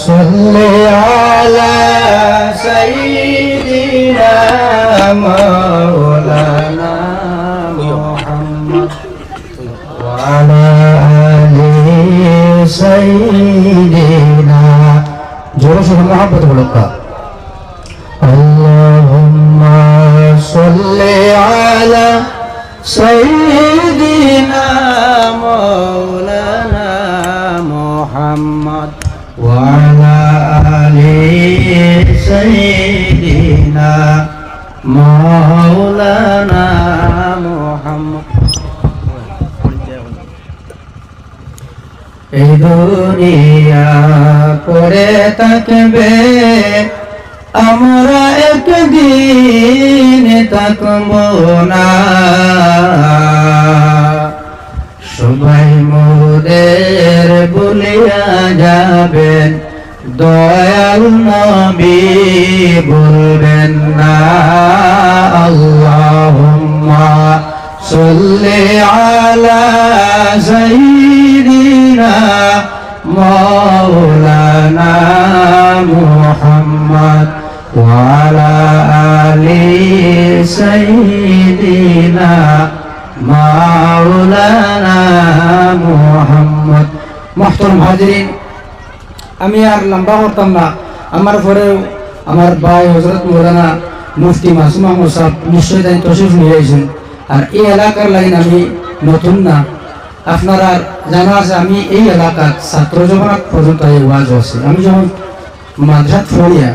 صل على سيدنا مولانا محمد وعلى آل سيدنا جورش محبت بلوكا اللهم صل على سيدنا مولانا محمد وعلى آل سيدنا مولانا محمد এই দুনিয়া পড়ে থাকবে আমরা একদিন থাকব না সবাই মোদের বলিয়া যাবেন দয়াল নবী বলবেন না আল্লাহুম্মা সাল্লি আলা সাইয়্যিদিনা মাওলানা মুহাম্মদ ওয়া আলা আলি সাইয়্যিদিনা মাওলানা মুহাম্মদ। মুহতারাম হাজিরিন, আমি আর লম্বা করতাম না। আমার পরেও আমার ভাই হযরত মাওলানা মুফতি মাসুম আহমদ সাহেব নিশ্চয় তাই তশরিফ নিয়ে আইছেন। আর এই এলাকার লাইন আমি নতুন না, আপনারা জানা আছে আমি এই এলাকার ছাত্র জমাত পর্যন্ত এই ওয়াজ আছে। আমি যখন মাদ্রাসা পড়িয়া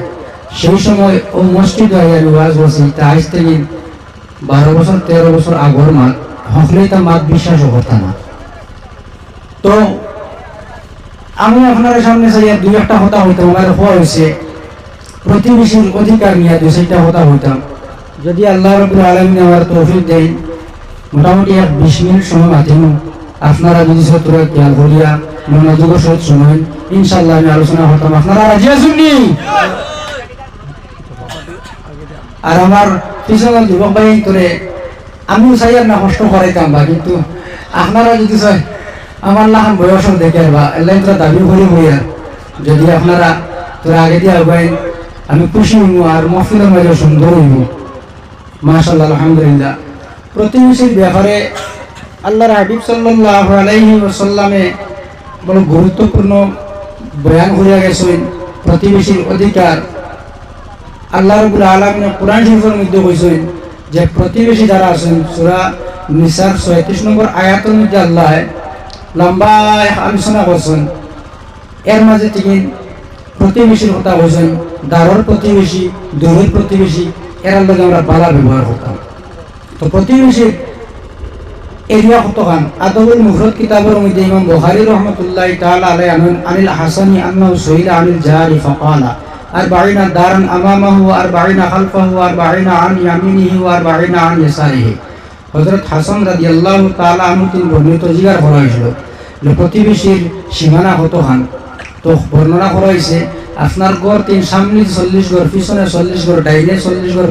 সেই সময় ও মসজিদ আমি ওয়াজ করছি, তা আজ থেকে 12 বছর 13 বছর আগর মাত হকলেই তা মাত বিশ্বাসও করতাম না। তো আমি আপনার সামনে চাই দুই একটা কথা হইতাম। আমার হওয়া হয়েছে প্রতিবেশীর অধিকার নিয়ে 2-4টা কথা হইতাম। যদি আল্লাহ রাব্বুল আলামিন আমার তৌফিক দেন, মোটামুটি 20 মিনিট সময় মাতিম। আপনারা যদি ছাত্ররা খেয়াল করিয়া মনোযোগের সহিত শুনেন, ইনশাআল্লাহ আমি আলোচনা হতাম। আপনারা রাজি আছেন নি? আর আমার পিছনের যুবক ভাই করে আমিও চাই আর না কষ্ট করাইতাম বা, কিন্তু আপনারা যদি চাই আমার লাহান বয়স দেখে বা এল্লাই তোরা দাবি করি হইয়া যদি আপনারা তোরা আগে দিয়ে আগাইন, আমি খুশি হইব আর মহফিলের মাঝে সুন্দর হইব। মাশাআল্লাহ, আলহামদুলিল্লাহ। প্রতিবেশীর ব্যাপারে আল্লাহর হাবিব সাল্লাল্লাহু আলাইহি ওয়াসাল্লামে বড় গুরুত্বপূর্ণ বয়ান করিয়া গেছেন প্রতিবেশীর অধিকার। আল্লাহ রাব্বুল আলামিন কুরআন শরীফের মধ্যে কইছেন যে প্রতিবেশী যারা আছেন, সূরা নিসার 36 নম্বর আয়াতের মধ্যে আল্লাহ লম্বা আলোচনা করছেন। এর মাঝে থেকে প্রতিবেশীর কথা বলছেন, দারর প্রতিবেশী, দূরের প্রতিবেশী, এর লগে আমরা বালা ব্যবহার করতাম। তো প্রতিবেশীর এরিয়া কতখান আদবুল মুফরদ কিতাবের মধ্যে ইমাম বুখারী রাহমাতুল্লাহি তাআলা আলাইহি আনিল হাসানি আন্নাহু সুইলা আনিল জারি ফাকালা 40 দারান আমামাহু ওয়া 40 খালফাহু ওয়া 40 আন ইয়ামিনিহি ওয়া 40 আন ইয়াসারিহি। হযরত হাসান রাদিয়াল্লাহু তাআলা আনহু তিনি বর্ণিত জিগার করা হয়েছিল যে প্রতিবেশীর সীমানা কতখান। তো বর্ণনা করা হয়েছে আপনার ঘর সামনে 40 ঘর, পিছনে 40 ঘর, ডাইনে 40 ঘর,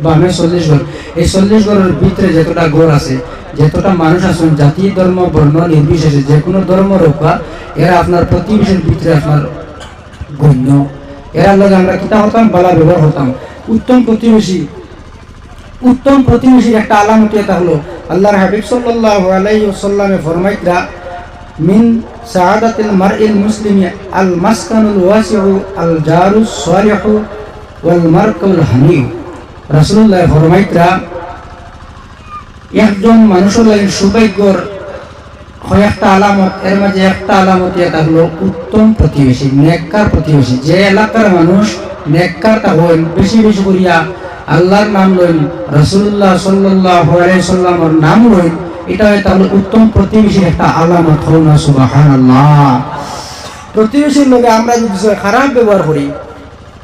বামে 40 ঘর। এই 40 ঘরের ভিতরে যতটা ঘর আছে, যতটা মানুষ আছেন, জাতি ধর্ম বর্ণ নির্বিশেষে যে কোনো ধর্ম রক্ষা, এরা আপনার প্রতিবেশীর ভিতরে আপনার গণ্য। এরা লগে আমরা কিতা হতাম, বালা ব্যবহার হতাম। উত্তম প্রতিবেশীর একটা আলামত এটা হলো আল্লাহর হাবিব সাল্লাল্লাহু আলাইহি ওয়াসাল্লামে ফরমাইতরা মিন সাআদাতিল মারইল মুসলিমি আল মাসকানুল ওয়াসিউ আল জারুস সালিহু ওয়াল মারকাল হানিউ। রাসূলুল্লাহ ফরমাইতরা একজন মানুষের লাগি সৌভাগ্যর কয়েকটা আলামত, এর মাঝে একটা আলামত এটা হলো উত্তম প্রতিবেশী, নেককার প্রতিবেশী। যে এলাকার মানুষ নেককার তা হন, বেশি বেশি করিয়া আল্লাহর নাম লইন, রাসূলুল্লাহ সাল্লাল্লাহু আলাইহি ওয়াসাল্লামের নাম লইন, এটা তাহলে উত্তম প্রতিবেশীর একটা আলামত হল না। সুবহানাল্লাহ। প্রতিবেশীর লগে আমরা যদি খারাপ ব্যবহার করি,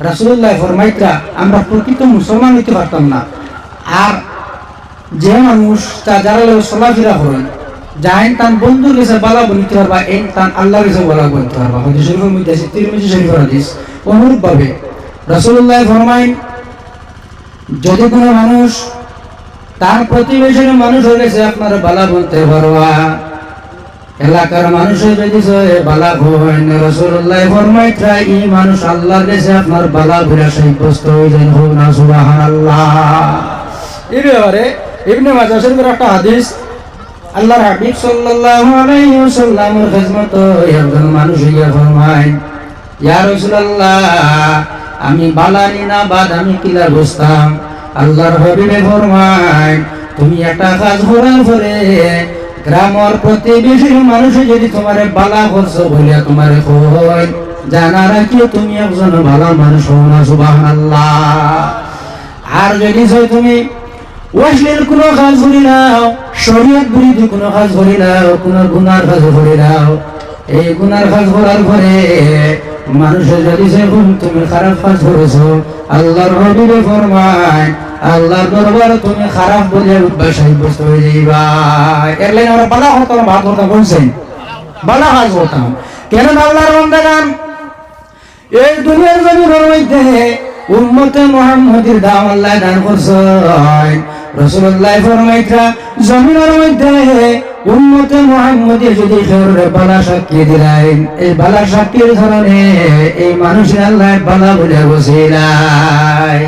রাসূলুল্লাহ ফরমাইতরা আমরা প্রকৃত মুসলমান হইতে পারতাম না। আর যে মানুষ যারা লগে চলাফেরা করেন, যাইন তান বন্ধুর কাছে বালা বনিতে পারবা, এই তান আল্লাহর কাছে বালা বনিতে পারবা। হাদিস শরীফের মধ্যে আছে, তিরমিজি শরীফের হাদিস। অনুরূপ ভাবে রাসূলুল্লাহ ফরমাইন, যদি কোনো মানুষ তার প্রতিবেশীর মানুষ হয়ে গেছে আপনারা বালা বলতে পারবা, এলাকার মানুষের যদি বালা হন রাসূলুল্লাহ ফরমাইতরা এই মানুষ আল্লাহর কাছে আপনার বালা ঘুরে সাব্যস্ত হয়ে যায় হোক না সুবহানাল্লাহ। এই ব্যাপারে ইবনে মাজাহ শরীফের একটা হাদিস আল্লাহর হাবিব সাল্লাল্লাহু আলাইহি ওয়াসাল্লামের খিদমত একজন মানুষ গিয়ে ফরমায় ইয়া রাসূলুল্লাহ আমি বালানি না বাদ আমি কিলা বুঝতাম। আল্লাহর হাবিবে ফরমায় তুমি একটা কাজ করার পরে গ্রামের প্রতিবেশী মানুষ যদি তোমারে বালা করছো বলে তোমারে কই জানা রাখিও তুমি একজন ভালো মানুষ হও না সুবহানাল্লাহ। আর যদি তুমি ওয়াসলের কোনো কাজ করি নাও, শরীয়ত বিরোধী কোনো কাজ করি নাও, কোনো গুনার কাজ করি নাও, এই গুনার কাজ করার পরে মানুষের যদি তুমি খারাপ কাজ করেছো আল্লাহর হাবিবে ফরমায় আল্লাহর দরবারে তুমি খারাপ বলে সাব্যস্ত হয়ে যাইবা। এর লাইন আমরা বালা হতাম ভাত হতাম বলছেন বালা কাজ করতাম কেন আল্লাহর বান্দাগান এই দুনিয়ার জমিনের মধ্যে উম্মতে মুহাম্মাদের দাম আল্লাহ দান করছেন। রাসূলুল্লাহ ফরমাইতরা জমিনের মধ্যে উম্মতে মুহাম্মাদের যদি খেরে বালা সাক্ষী দিলেন এই বালা সাক্ষীর ধরনে এই মানুষের আল্লাহ বালা বলে বসিলাই।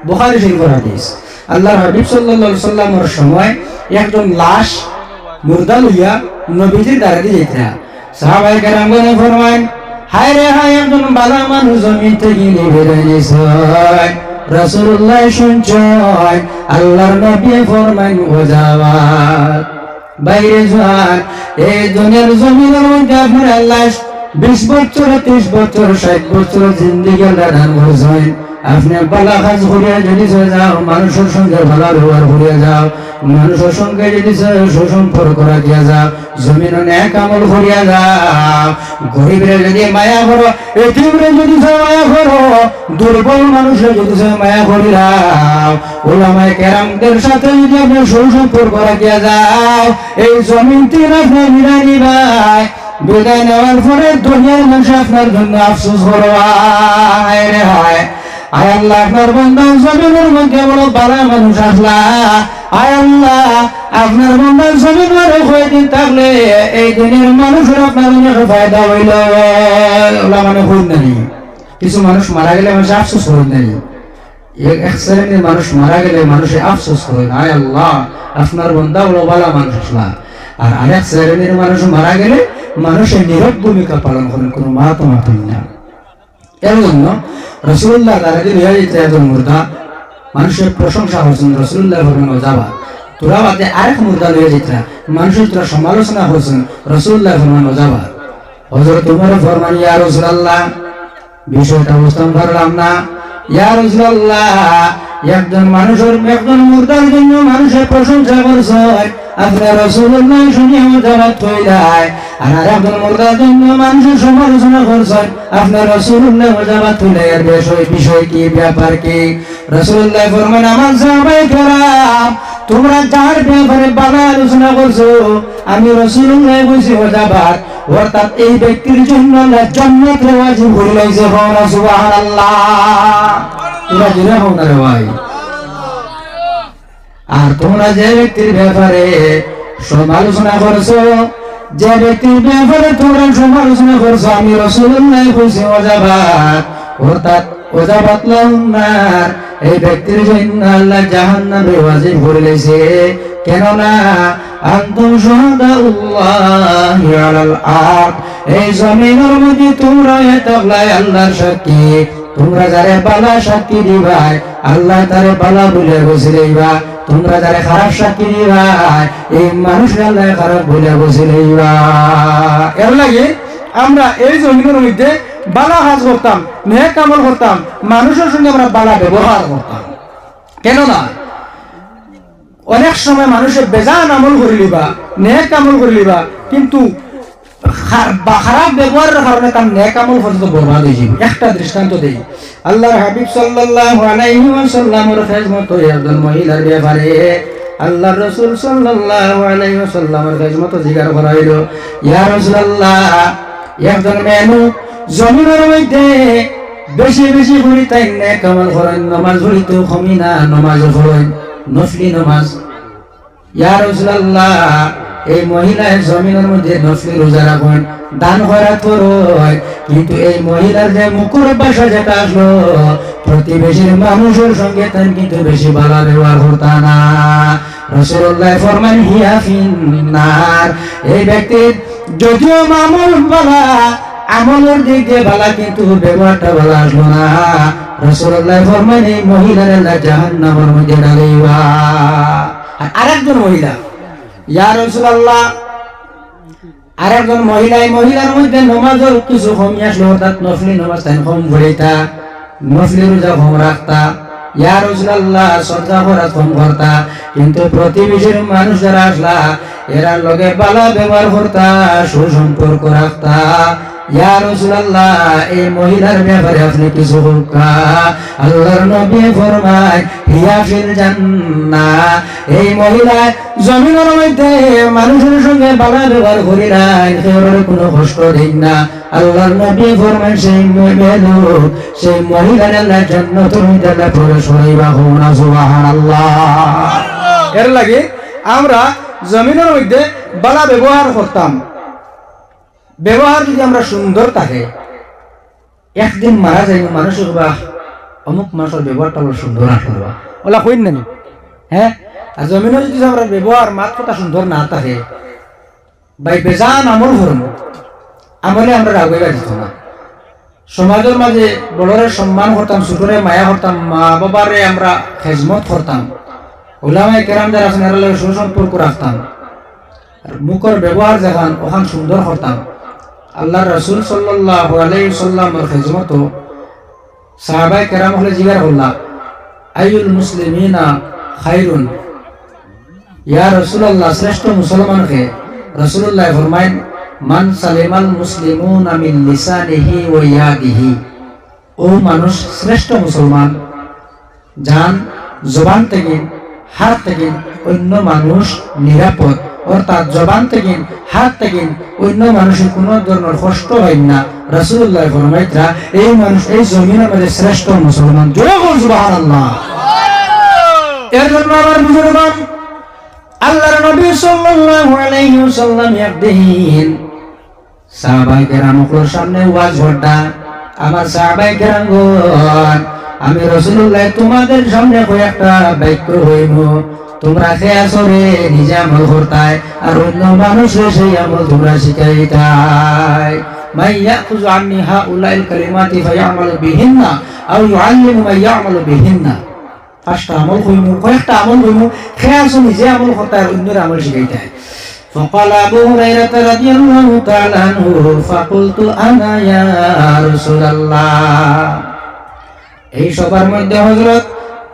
বুখারী শরীফের হাদিস আল্লাহর হাবিব সাল্লাল্লাহু আলাইহি সাল্লামের সময় একজন লাশ মুর্দা লইয়া নবীজির দ্বারা দিয়ে যাইতা সাহাবায়ে কেরামগণ ফরমান হায় রে হায় একজন বালা মানুষ জমিন থেকে নিভে গেছে। রাসূলুল্লাহ শুনছেন আল্লাহর নবী ফরমান ওয়াজাবাত বাইরে যান এই দুনিয়ার জমিনের মধ্যে আপনার আল্লাহ 20 বছর 30 বছর 60 বছর জিন্দেগি আল্লাহ দান করেছেন। আপনি বালা কাজ করিয়া যদি যাও মানুষের সঙ্গে ভালো ব্যবহার করিয়া যাও, মানুষের সঙ্গে যদি সুসম্পর্ক রাখিয়া যাও, জমিনে নেক আমল করিয়া যাও, গরিবরে যদি মায়া করো, এতিমরে যদি মায়া করো, দুর্বল মানুষের যদি মায়া করিলাও, উলামায়ে কেরামদের সাথে যদি আপনি সুসম্পর্ক রাখিয়া যাও, এই জমিন থেকে আপনি বিদায় নিবাই। বিদায় নেওয়ার পরে দুনিয়ার মানুষ আপনার জন্য আফসোস করো হায় রে হায় আয় আল্লাহ আপনার বান্দা জমিনের মধ্যে বড় বালা মানুষ আসলা। আয় আল্লাহ আপনার বান্দা জমিন মারে কয়দিন থাকলে এই দিনের মানুষের আপনার অনেক ফায়দা হইল। ওলা মানে হইল নাই কিছু মানুষ মারা গেলে মানুষ আফসোস করেন নাই, এক শ্রেণীর মানুষ মারা গেলে মানুষে আফসোস করেন আয় আল্লাহ আপনার বান্দা বড় বালা মানুষ আসলা। আর আরেক শ্রেণীর মানুষ মারা গেলে মানুষের নীরব ভূমিকা পালন করেন, কোনো মাহাতো মাতেন না। এর জন্য রাসূলুল্লাহ দ্বারা যে একজন মুর্দা মানুষের প্রশংসা করছেন রাসূলুল্লাহ ফরমান যাবা তোরা বাদে আরেক মুর্দা লয়ে যেতরা মানুষের তোরা সমালোচনা করছেন রাসূলুল্লাহ ফরমান যাবা হযরত ওমর ফরমান ইয়া রাসূলুল্লাহ বিষয়টা বুঝতাম পারলাম না। ইয়া রাসূলুল্লাহ একজন মানুষের একজন মুর্দার জন্য মানুষের প্রশংসা করছে আপনার রাসূলুল্লাহ শুনিয়া জবাব কইলাই, আর একজন মুর্দার জন্য মানুষের সমালোচনা করছেন আপনার রাসূলুল্লাহ জবাব কইলাই। এর বিষয় কি ব্যাপার কি? রাসূলুল্লাহ ফরমান আমার সাহাবায়ে কেরাম তোমরা যার ব্যাপারে বালা আলোচনা করছো আমি রাসূলুল্লাহ কইছি ওয়াজাবাত অর্থাৎ এই ব্যক্তির জন্য আল্লাহ জান্নাত ওয়াজিব করে লাইছে। সুবহানাল্লাহ তোমরা জেনে হও না রে ভাই। আর তোমরা যে ব্যক্তির ব্যাপারে সমালোচনা করছো যে ব্যক্তির ব্যাপারে তোমরা সমালোচনা করছো আমি রাসূলুল্লাহ কইছি ওয়াজাবাত অর্থাৎ ওয়াজাবাত লাহুন্নার এই ব্যক্তির জন্য আল্লাহ জাহান্নামে ওয়াজিব করে লাইছে। কেননা আনতুম শুহাদাউল্লাহি আলাল আরদ এই জমিনের মধ্যে তোমরা তাকলাই আল্লাহর সাক্ষী, তোমরা যারে বালা সাক্ষী দিবাই আল্লাহ তারে বালা বলে বসিলেইবা, তোমরা যারে খারাপ সাক্ষী দিবাই এই মানুষ আল্লাহ খারাপ বলে বসিলেইবা। এর লাগে আমরা এই জমিনের মধ্যে বালা কাজ করতাম, নেক আমল করতাম, মানুষের সঙ্গে আমরা বালা ব্যবহার করতাম। কেননা অনেক সময় মানুষের বেজান আমল করে লিবা, নেক আমল করে লিবা, কিন্তু খারাপ ব্যবহারের কারণে তার নেক আমল পর্যন্ত বরবাদ হয়ে যাবে। একটা দৃষ্টান্ত দেই, আল্লাহর হাবিব সাল্লাল্লাহু আলাইহি ওয়াসাল্লামের খিদমত একজন মহিলার ব্যাপারে আল্লাহর রাসূল সাল্লাল্লাহু আলাইহি ওয়াসাল্লামের খিদমত জিজ্ঞাসা করা হইল, ইয়া রাসূলুল্লাহ একজন মানুষ জমিনের মধ্যে বেশি বেশি করে তাই নেক আমল করেন, নামাজ পড়িতে কমি না, নামাজ পড়েন নফলি নামাজ। ইয়া রাসূলুল্লাহ এই মহিলার জমিনের মধ্যে নফলি রোজা রাখেন, দান খয়রাত করেন, কিন্তু এই মহিলার যে মুখের ভাষা যেটা আসলো, প্রতিবেশীর মানুষের সঙ্গে তার কিন্তু বেশি ভালো ব্যবহার করতা না। রাসূলুল্লাহ ফরমান হিয়া ফিন্নার, এই ব্যক্তির যদিও মামুল বালা, আমলের দিক দিয়ে বালা, কিন্তু ব্যবহারটা ভালো আসলো না। রাসূলুল্লাহ ফরমান এই মহিলার আল্লাহ জাহান্নামের মধ্যে ডালাইবা। আরেকজন মহিলা, ইয়া রাসূলুল্লাহ, আরেকজন মহিলা, এই মহিলার মধ্যে নামাজের কিছু কমি আসলো, অর্থাৎ নফলি নামাজ তাই কম পড়িতা, নফলি রোজা কম রাখতা। ইয়া রাসূলুল্লাহ, সদকা খরচ কম করতা, কিন্তু প্রতিবেশীর মানুষ যারা আসলা এরা লগে ভালো ব্যবহার করতা, সুসম্পর্ক রাখতা। ইয়া রাসূলুল্লাহ, এই মহিলার ব্যাপারে আপনি কিছু হুকা। আল্লাহর নবী ফরমায় হিয়া ফিল জান্নাহ, এই মহিলা জমিনের মধ্যে মানুষের সঙ্গে ভালো ব্যবহার করি নাই, কেউর কোনো কষ্ট দেন না। আল্লাহর নবী ফরমায় সেই মহিলার আল্লাহ জান্নাতের মধ্যে আল্লাহ প্রবেশ করাইবা। সুবহানাল্লাহ। এর লাগে আমরা জমিনের মধ্যে ভালো ব্যবহার করতাম। ব্যবহার যদি আমরা সুন্দর থাকে, একদিন মারা যাইব মানুষের বা অমুক মানুষের ব্যবহারটা সুন্দর না করবা ওলা কইন নানি, হ্যাঁ। আর জমিনে যদি আমরা ব্যবহার মাত কথা সুন্দর না থাকে, ভাই বেজান আমল করব, আমলে আমরা রাগাইবা দিত না। সমাজের মাঝে বড়রে সম্মান করতাম, ছোটরে মায়া করতাম, মা বাবারে আমরা খেজমত করতাম, ওলামায়ে কেরাম যারা আছেন এর লগে সুসম্পর্ক রাখতাম, আর মুখের ব্যবহার যখন ওখান সুন্দর করতাম। আল্লাহ রাসূল সাল্লাল্লাহু আলাইহি ওয়াসাল্লামের খিদমত সাহাবায়ে কেরাম হলে জিজ্ঞাসা করলা, আইয়ুল মুসলিমিনা খায়রুন, ইয়া রাসূলুল্লাহ, শ্রেষ্ঠ মুসলমান কে? রাসূলুল্লাহ ফরমায়েন, মান সালিমাল মুসলিমুনা মিন লিসানিহি ওয়া ইয়াদিহি, ও মানুষ শ্রেষ্ঠ মুসলমান যান জবান থেকে হাত থেকে অন্য মানুষ নিরাপদ, অর্থাৎ জবান থেকে হাত থেকে অন্য মানুষের কোনো ধরনের কষ্ট হয় না। রাসূলুল্লাহ ফরমাইতরা এই মানুষ এই জমিনের মধ্যে শ্রেষ্ঠ মুসলমান। জোরে বল সুবহানাল্লাহ। এর জন্য আমার বুজুর্গগণ, আল্লাহর নবী সাল্লাল্লাহু আলাইহি ওয়াসাল্লাম একদিন সাহাবায়ে কেরামের সামনে ওয়াজ করতা। আমার সাহাবায়ে কেরামগণ, আমি রাসূলুল্লাহ তোমাদের সামনে কয়েকটা বাক্য হইব, তোমরা খেয়া সরে নিজে আমল করতাই, আর অন্য মানুষের সেই আমল তোমরা শিখাইতাই। মাই ইয়াখুযু আন্নি হাউলাইল কালিমাতি ফায়ামালু বিহিন্না আও ইউআল্লিমু মান ইয়ামালু বিহিন্না। পাঁচটা আমল হইব, কয়েকটা আমল হইব, খেয়া সরে নিজে আমল করতাই, আর অন্যের আমল শিখাইতাই। فقال أبو هريرة رضي الله تعالى عنه فقلت أنا يا رسول الله। এই সবার মধ্যে হযরত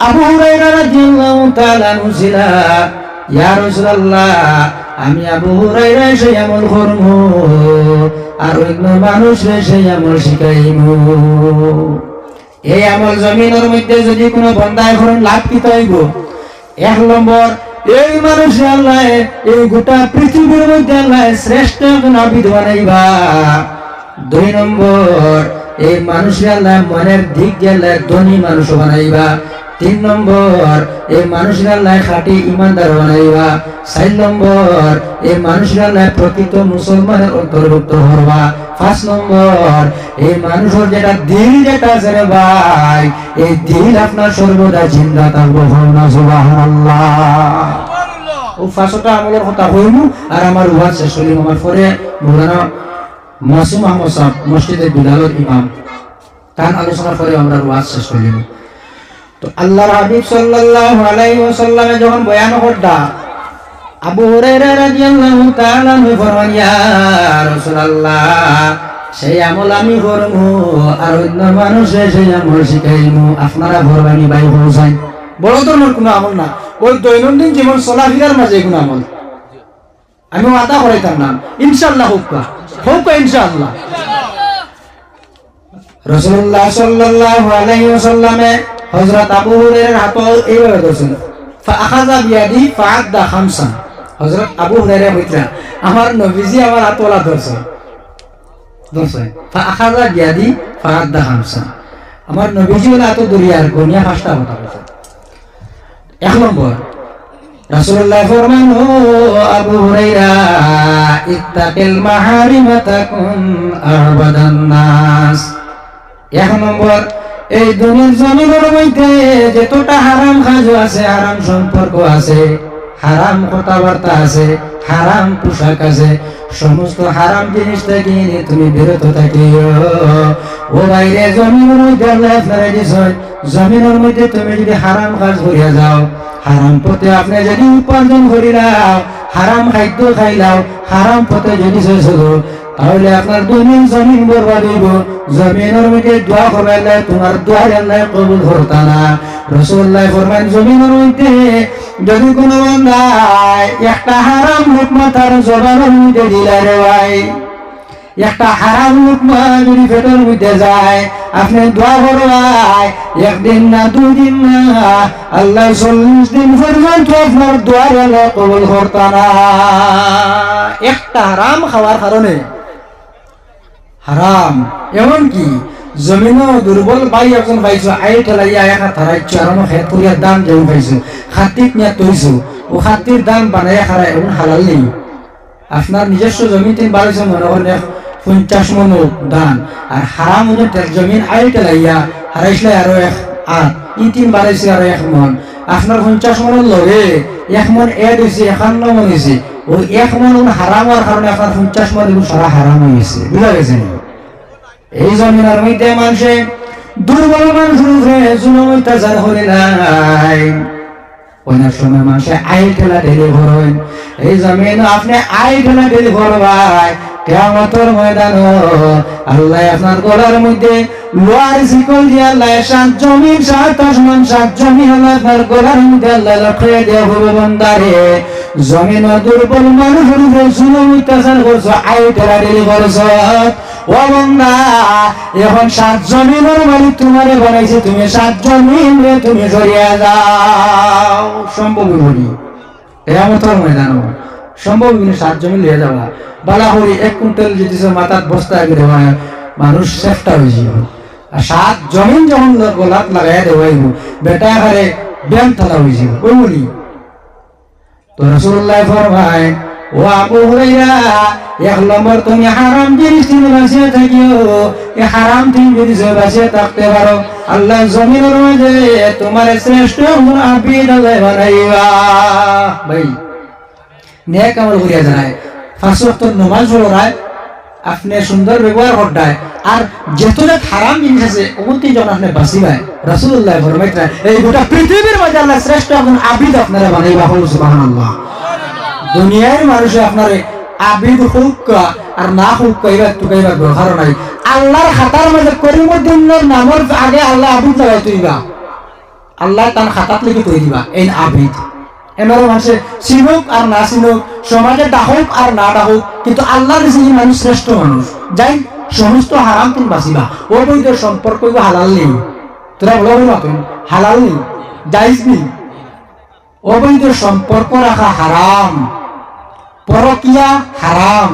আবু হুরায়রা রাদিয়াল্লাহু তাআলা আনহু ছিলা। ইয়া রাসূলুল্লাহ, আমি আবু হুরায়রা সেই আমল করব, আর অন্য মানুষের সেই আমল শিখাইব। এই আমল জমিনের মধ্যে যদি কোনো বান্দায় করেন লাভ কি হইব? এক নম্বর, এই মানুষ আল্লাহ এই গোটা পৃথিবীর মধ্যে আল্লাহ শ্রেষ্ঠ নাবিদ বানাইবা। দুই নম্বর, এই মানুষের আল্লাহ মনের দিক দিয়ে আল্লাহ ধনী মানুষ বানাইবা। তিন নম্বর, এই মানুষের আল্লাহ খাঁটি ইমানদার বানাইবা। চার নম্বর, এই মানুষের আল্লাহ প্রকৃত মুসলমানের অন্তর্ভুক্ত হবা। পাঁচ নম্বর, এই মানুষের যেটা দিল যেটা আছে রে ভাই, এই দিল আপনার সর্বদা জিন্দা থাকবো। সুবহানাল্লাহ। ও পাঁচটা আমলের কথা হইমু, আর আমার ওয়াজ শেষ হইম। আমার পরে মৌলানা মাসুম আহমদ সাহেব মসজিদের বিলালের ইমাম, তার আলোচনার পরে আমরা ওয়াজ শেষ হইম। তো আল্লাহর হাবিব সাল্লাল্লাহু আলাইহি ওয়াসাল্লাম যখন বয়ান করতা, আবু হুরায়রা রাদিয়াল্লাহু তাআলা আনহু ফরমান, ইয়া রাসূলুল্লাহ, সেই আমল আমি করব, আর অন্য মানুষে সেই আমল শিখাইব। আপনারা ভরবানি ভাই হোসেন, বড় ধরনের কোনো আমল না, ওই দৈনন্দিন জীবন চলাফেরার মাঝে কোনো আমল আমি আদা করাইতাম না। ইনশাআল্লাহ হোক ইনশাআল্লাহ। রাসূলুল্লাহ সাল্লাল্লাহু আলাইহি ওয়াসাল্লামে হযরত আবু হুরায়রার হাত এইভাবে ধরছেন, ফাআখাযা বিয়াদি ফাআদ্দা খামসা। হযরত আবু হুরায়রা কইতা, আমার নবীজি আমার হাত ওলা ধরছে, ফাআখাযা বিয়াদি ফাআদ্দা খামসা। আমার নবীজি ওলা হাত ধরিয়া আর গনিয়া পাঁচটা কথা বলছে। এক নম্বর, রাসূলুল্লাহ ফরমান, ও আবু হুরায়রা, ইত্তাকিল মাহারিমা তাকুন আবাদান নাস। এক নম্বর, এই দুনিয়ার জমিনের মধ্যে যতটা হারাম কাজ আছে, হারাম সম্পর্ক আছে, হারাম কথাবার্তা আছে, হারাম পোশাক আছে, সমস্ত হারাম জিনিস থেকে তুমি বিরত থাকিও। ও বাইরে জমিনের মধ্যে আল্লাহ আপনারা দিয়েছেন, জমিনের মধ্যে তুমি যদি হারাম কাজ করিয়া যাও, হারাম পথে আপনি যদি উপার্জন করিলাও, হারাম খাদ্য খাইলাও, হারাম পথে যদি চলো, তাহলে আপনার দুনিয়া জমিন বরবাদ হইব। জমিনের মধ্যে দোয়া করবে, তোমার দোয়া আল্লাহ কবুল করতা না। রাসূলুল্লাহ ফরমান, জমিনের মধ্যে যদি কোনো বান্দায় একটা হারাম লুকমা তার জবানের মধ্যে দিলা রে ভাই, একটা হারাম লুকমা যদি পেটের মধ্যে যায়, আপনি দোয়া করবাই, একদিন না দুই দিন না, আল্লাহ 40 দিন পর্যন্ত আপনার দোয়া আল্লাহ কবুল করতা না। একটা হারাম খাওয়ার কারণে, হারাম এমনকি জমিনও দুর্বল ভাই একজন পাইছো, আই ঠেলাইয়া একা থারাইছো, আর আমার খেত করিয়ার দাম যেমন পাইছো, খাতির নিয়ে তৈছো, ও খাতির দাম বানাইয়া খারাই এমন হালাল নেই। আপনার নিজস্ব জমি তিন বাড়াইছো, মনে করেন 50 মন দান, আর হারাম জমিন আই ঠেলাইয়া হারাইছিলে আরো 1 ই 3 বাড়াইছে আরো 1 মন, আপনার 50 মনের লগে 1 মন এড হয়েছে, 51 মন হয়েছে। ওই 1 মন হারাম হওয়ার কারণে আপনার 50 মন সারা হারাম হয়ে গেছে। বুঝা গেছে? এই জমিনের মধ্যে মানুষে দুর্বল মানুষের জুলুম অত্যাচার করে নাই, অনেক সময় মানুষে আই ঠেলা ঠেলে করেন। এই জমিন আপনি আই ঠেলা ঠেলে করবাই, কিয়ামতের ময়দান আল্লাহ আপনার গলার মধ্যে লোহার শিকল দিয়ে আল্লাহ 7 জমিন 7 আসমান 7 জমিন আল্লাহ আপনার গলার মধ্যে আল্লাহ লটকে দেওয়া হবে। বান্দারে, জমিন দুর্বল মানুষের উপর জুলুম অত্যাচার করছো, আই ঠেলা ঠেলে করছো। ও বান্দা, এখন 7 জমিনের মালিক তোমারে বানাইছে, তুমি 7 জমিন তুমি সরিয়ে যাও। সম্ভব বলি কিয়ামতের ময়দান সম্ভব 7 জমিন লিয়ে যাওয়া। বালা হরি 1 কুইন্টাল যদি মাথাত বস্তা আগে দেওয়া, মানুষ চেষ্টা হয়ে যাব। আর 7 জমিন যখন গোলাত লাগাই দেওয়াইব, বেটা হারে ব্যায়াম থালা হয়ে যাব। ওই বলি তো রাসূলুল্লাহ ফরমায়, ও আবু হুরায়রা, 1 নম্বর তুমি হারাম জিনিস থেকে বাঁচিয়ে থাকিও। এই হারাম থেকে যদি বাঁচিয়ে থাকতে পারো, আল্লাহ জমিনের মাঝে তোমার শ্রেষ্ঠ আবিদ আল্লাহ বানাইবা। ভাই নেক আমল করিয়া যায়, 5 ওয়াক্ত নামাজ পড়ায়, আপনি সুন্দর ব্যবহার করতায়, আর যেতটা হারাম জিনিস আছে ওগুলো যখন আপনি বাঁচিবাই, রাসূলুল্লাহ ফরমাইতা এই গোটা পৃথিবীর মাঝে আল্লাহ শ্রেষ্ঠ আবিদ আপনারা বানাইবা। সুবহানাল্লাহ। দুনিয়ার মানুষে আপনার আবিদ হোক আর না হোক কইবা তো কইবা দরকার নাই। আল্লাহর খাতার মাঝে করিমউদ্দিনের নামের আগে আল্লাহ আবিদ লাগাই তুইবা, আল্লাহ তার খাতাত লিখে তুই দিবা এই আবিদ। এমন মানুষে চিনুক আর না চিনুক, সমাজে ডাকুক আর না ডাকুক, কিন্তু আল্লাহর কাছে মানুষ শ্রেষ্ঠ মানুষ। যাই সমস্ত হারাম তুমি বাঁচিবা। অবৈধ সম্পর্ক হালাল নেই, তোরা বলো না তুমি হালাল নেই, জায়েজ নেই। অবৈধ সম্পর্ক রাখা হারাম, পরকিয়া হারাম।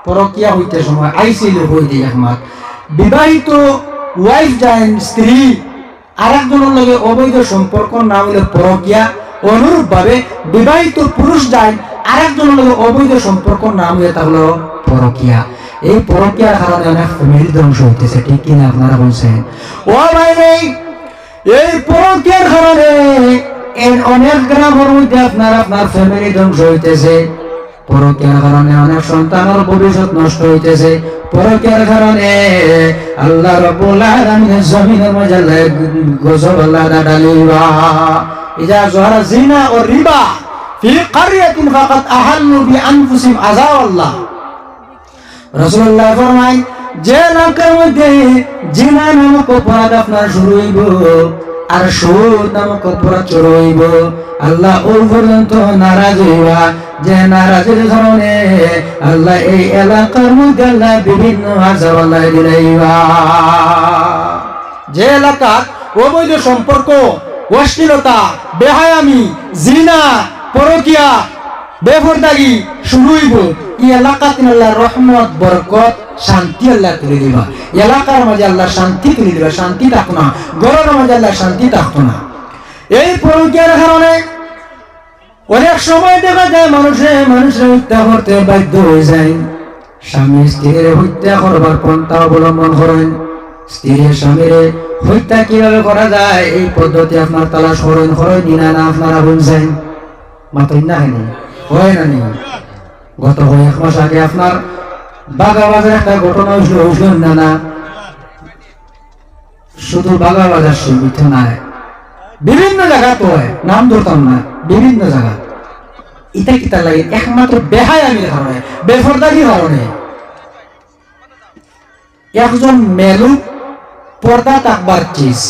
পরকিয়া হইতে সময় আইছিল হইতে একমাত বিবাহিত ওয়াইফ যায় স্ত্রী আরেকজনের লগে অবৈধ সম্পর্ক না হইলে পরকিয়া, অনুরূপ ভাবে বিবাহিত পুরুষ যায় আরেকজনের লগে অবৈধ সম্পর্ক না হইলে তা হলো পরকিয়া। এই পরকিয়ার কারণে অনেক ফ্যামিলি ধ্বংস হইতেছে, ঠিক কিনা আপনারা বলছেন? ও ভাই, এই পরকিয়ার কারণে অনেক গ্রামের মধ্যে আপনার ফ্যামিলি ধ্বংস হইতেছে। পরকিয়ার কারণে অনেক সন্তানের ভবিষ্যৎ নষ্ট হইতেছে। পরকিয়ার কারণে আল্লাহ রাব্বুল আলামিন জমিনের মাঝে গজব আল্লাহ ডালিবা। ইজা যারা জিনা ও রিবা ফি ক্বরিয়াতিন ফাকাদ আহাল্লু বিআনফুসিহিম আযাব আল্লাহ। রাসূলুল্লাহ ফরমায়, যে এলাকার মধ্যে জিনা নামক অপরাধ আপনার শুরু হইব আর সুদ নামক অপরাধ শুরু হইব, আল্লাহ ওই পর্যন্ত নারাজ হইবা। যে নারাজের কারণে আল্লাহ এই এলাকার মধ্যে আল্লাহ বিভিন্ন আযাব আল্লাহ দিলাইবা। যে এলাকার অবৈধ সম্পর্ক, অশ্লীলতা, বেহায়ামি, জিনা, পরকিয়া, বেপরদাগি শুরু হইব, এই এলাকাতে আল্লাহর রহমত, বরকত, শান্তি আল্লাহ তুলে দিবা। এলাকার মাঝে আল্লাহ শান্তি তুলে দিবা। শান্তি থাকতো না, ঘরের মাঝে আল্লাহ শান্তি থাকতো না। এই পরকিয়ার কারণে অনেক সময় দেখা যায় মানুষের হত্যা করতে বাধ্য হয়ে যায়। স্বামী স্ত্রীর হত্যা করবার পন্থা অবলম্বন করেন। স্ত্রীর স্বামীর হত্যা কিভাবে করা যায় এই পদ্ধতি আপনার তালাশ করেন নিনা না আপনারা বুঝছেন মাত্র না হয় না নি। গত কয়েক মাস আগে আপনার বাগাবাজার একটা ঘটনা হয়েছিল না, শুধু বাগাবাজার সীমিত নয়, বিভিন্ন জায়গা তো হয়, নাম ধরতাম না, বিভিন্ন জায়গা। এটা কিতা লাগে একমাত্র বেহায়ামির কারণে, বেফরদারির কারণে। একজন মেলুক পর্দা তাকবার চিজ,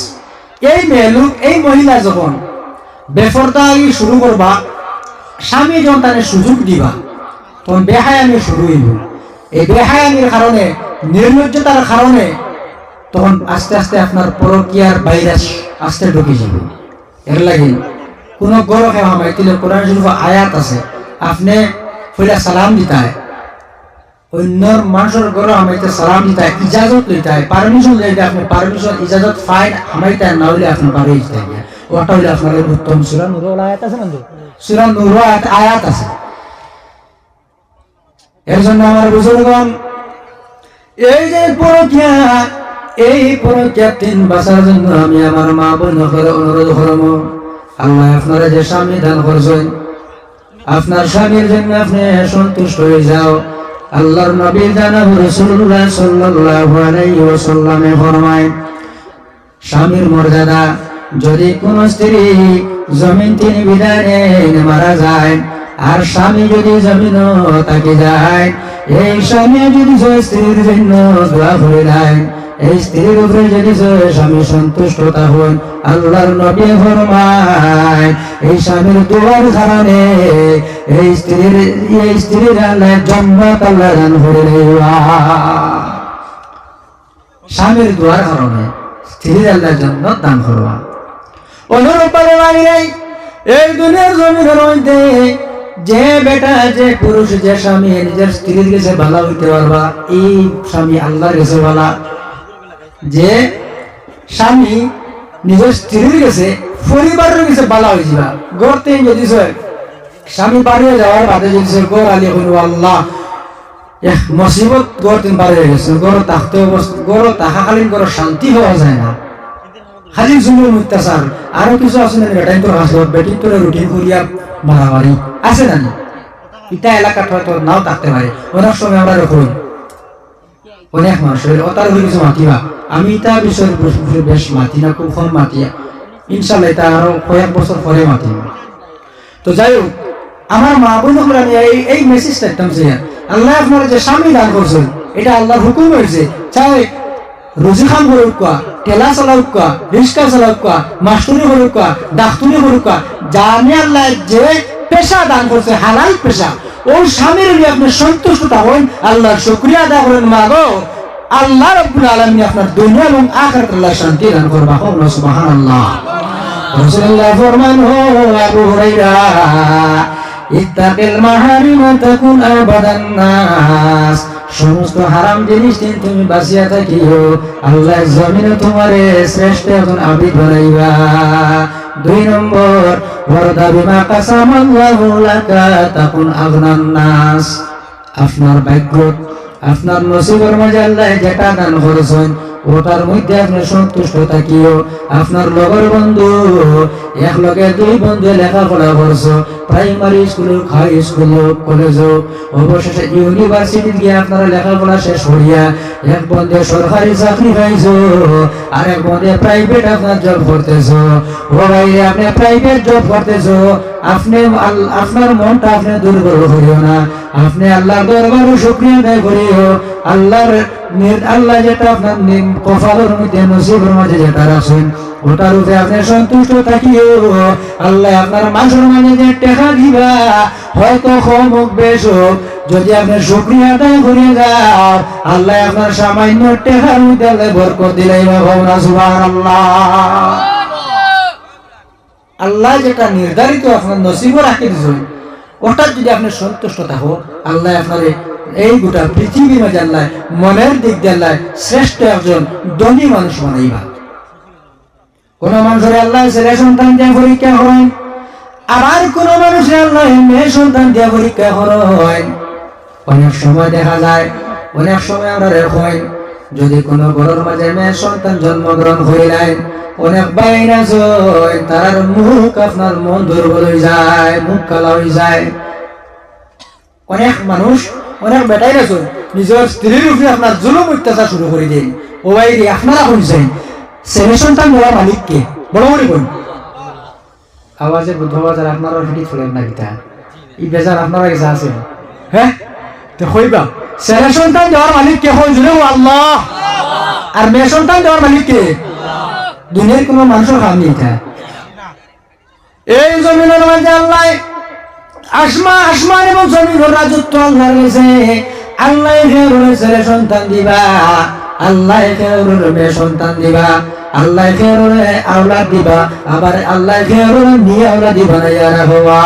এই মেলুক এই মহিলা যখন বেফরদারি শুরু করবা, স্বামী যখন তার সুযোগ দিবা, তখন বেহায়ামি শুরু হইব। এই বেহায়ামির কারণে, নির্লজ্জতার কারণে তখন আস্তে আস্তে আপনার পরকীয়ার ভাইরাস আস্তে ঢুকে যাবে। এর লাগে কোন গরকে হামাইলে কোরআন শরীফ আয়াত আছে, আপনি পয়লা সালাম দিতায়, অন্যর মানুষের গরো হামাইতে সালাম দিতায়, ইজাজত লইতায়, পারমিশন লইতে, আপনি পারমিশন ইজাজত ফাইন হামাইতে না হইলে আপনি পারে দিতায়। ওটা হইলে আপনার উত্তম সূরা নূর আয়াত আছে না, সূরা নূর আয়াত আছে। এর জন্য আমার বুজুর্গণ, এই যে পরকীয়া, এই পরকীয়া তিন বাঁচার জন্য আমি আমার মা বোন অনুরোধ করব, আল্লাহ আপনারা যে স্বামী দান করছেন, আপনার স্বামীর জন্য আপনি সন্তুষ্ট হয়ে যাও। আল্লাহর নবী জানাব রাসূলুল্লাহ সাল্লাল্লাহু আলাইহি ওয়াসাল্লামে ফরমায়, স্বামীর মর্যাদা, যদি কোন স্ত্রী জমিন তিনি বিদায় মারা যায় আর স্বামী যদি জমিন তাকে যায়, এই স্বামী যদি স্ত্রীর জন্য দোয়া করে দেয়, এই স্ত্রীর উপরে যদি স্বামী সন্তুষ্ট হন, আল্লাহর নবী ফরমায় এই স্বামীর দোয়ার কারণে এই স্ত্রীর আল্লাহ জান্নাত আল্লাহ দান করে দেওয়া। স্বামীর দোয়ার কারণে স্ত্রীর আল্লাহ জান্নাত দান করবা। অনুরূপভাবে এই দুনিয়ার জমিনের মধ্যে যে বেটা, যে পুরুষ, যে স্বামী নিজের স্ত্রীর কাছে ভালো হইতে পারবা, এই স্বামী আল্লাহর কাছে ভালো। যে স্বামী নিজের স্ত্রীর কাছে, পরিবারের কাছে ভালো হয়ে যাবা। গড়তে যদি স্বামী বাড়িয়ে যাওয়ার বাদে যদি গড় আলী হইল আল্লাহ মুসিবত, গড় তিন বাড়িয়ে গেছে, গড় থাকতে গড় থাকাকালীন গড় শান্তি হওয়া যায় না, খালি জুলুম অত্যাচার। আরো কিছু আছে না, বেটাই তোর হাসপাত, বেটি তোর রুটিন করিয়া মারামারি আছে না, ইটা এলাকাটা হয়তো নাও থাকতে পারে। অনেক সময় আমরা রকম অনেক মানুষের অতার হয়ে কিছু মাতিবা, আমি এটা বিষয়ের বেশ মাতি না, খুব কম মাতি, ইনশাল্লাহ এটা আরো কয়েক বছর পরে মাতিব। তো যাই হোক, আমার মা বোন আমি এই মেসেজটা একদম যে আল্লাহ আপনারা যে স্বামী দান করছেন, এটা আল্লাহর হুকুম হয়েছে। চাই রুজি খান করুক কোয়া, ঠেলা চালাউক কোয়া, রিক্সা চালাউক কোয়া, মাস্টুরি করুক কোয়া, ডাক্তুরি করুক কোয়া, জানি আল্লাহ যে পেশা দান করছে, হালাল পেশা, ওই স্বামীর আপনি সন্তুষ্টতা হন, আল্লাহর শুকরিয়া আদায় করেন। মা গো, আল্লাহ রাব্বুল আলামিন আপনার দুনিয়া এবং আখিরাত আল্লাহ শান্তি দান করবা। সুবহানাল্লাহ। রাসূলুল্লাহ ফরমান, ও আবু হুরায়রা, ইত্তাকিল মাহারিম তাকুন আবাদান নাস, সমস্ত হারাম জিনিস তুমি বাঁচিয়া থাকিও, আল্লাহ জমিনে তোমারে শ্রেষ্ঠ একজন আবিদ বানাইবা। 2 নম্বর, ওয়ারদা বিমা কাসামাল্লাহু লাকা তাকুন আগনান নাস, আপনার ভাগ্য, আপনার নসিবের মাঝে আল্লাহ যেটা দান করেছেন ওটার মধ্যে আপনি সন্তুষ্ট থাকিও। আপনার লগর বন্ধু, এক লগে 2 বন্ধু লেখাপড়া করছো, primary school, high school, college, অবশেষে ইউনিভার্সিটি গিয়ে আপনারা লেখাপড়া শেষ করিয়া এক বন্ধু সরকারি চাকরি পাইছো, আর এক বন্ধু প্রাইভেট আপনার জব করতেছো। ও ভাই, আপনি প্রাইভেট জব করতেছো, আপনি আপনার মনটা আপনি দুর্বল করিও না, আপনি আল্লাহর দরবারে শুকরিয়া আদায় করিও। আল্লাহ যেটা আপনার কপালের মধ্যে, নসিবের মাঝে যেটা রাখছেন, ওটার উপরে আপনি সন্তুষ্ট থাকিও। আল্লাহ আপনার মাসের মাঝে যে টাকা দিবা, হয়তো কম হোক বেশ হোক, যদি আপনি শুকরিয়া আদায় করে যাও, আল্লাহ আপনার সামান্য টাকার মধ্যে আল্লাহ বরকত দিলাই বা ভাবনা। সুবহানাল্লাহ। আল্লাহ যেটা নির্ধারিত আপনার নসিবে রাখে দিয়েছেন, ওটার যদি আপনি সন্তুষ্ট থাকো, আল্লাহ আপনার এই গোটা পৃথিবীর মাঝে আল্লাহ মনের দিক দিয়ে আল্লাহ শ্রেষ্ঠ একজন ধনী মানুষ বানাইবা। কোন মানুষের আল্লাহ ছেলে সন্তান দিয়ে পরীক্ষা করেন, আবার কোন মানুষের আল্লাহ মেয়ে সন্তান দিয়া পরীক্ষা করেন। অনেক সময় দেখা যায়, অনেক সময় আমরা রেখেন, যদি কোনো ঘরের মাঝে মেয়ে সন্তান জন্মগ্রহণ করিলেন, অনেক বাইন আছে তার মুখ আপনার মন দুর্বল হয়ে যায়, মুখ কালা হয়ে যায়। অনেক মানুষ, অনেক বেটাই আছে নিজের স্ত্রীর উপরে আপনার জুলুম অত্যাচার শুরু করে দেন। ও ভাই আপনারা শুনছেন ছেলে সন্তান দেওয়া মালিককে বড় করে কোন আওয়াজে বুদ্ধ বাজার আপনারা ফিটি ফুলেন না গীতা এই বেজার আপনারা কাছে আছে। হ্যাঁ তো কইবা ছেলে সন্তান দেওয়ার মালিক কে হয় জুড়ে আল্লাহ, আর মেয়ে সন্তান দেওয়ার মালিক কে? দুনিয়ার কোনো মানুষের কাম নেই। এই জমিনের মাঝে আল্লাহ আসমান এবং জমিনের রাজত্ব আল্লাহর কাছে। আল্লাহ ফেরের ছেলে সন্তান দিবা, আল্লাহ ফেরের মেয়ে সন্তান দিবা, আল্লাহ ফেরের আওলাদ দিবা, আবার আল্লাহ ফেরের নিয়ে আওলাদ দিবা না ইয়া রাহওয়া।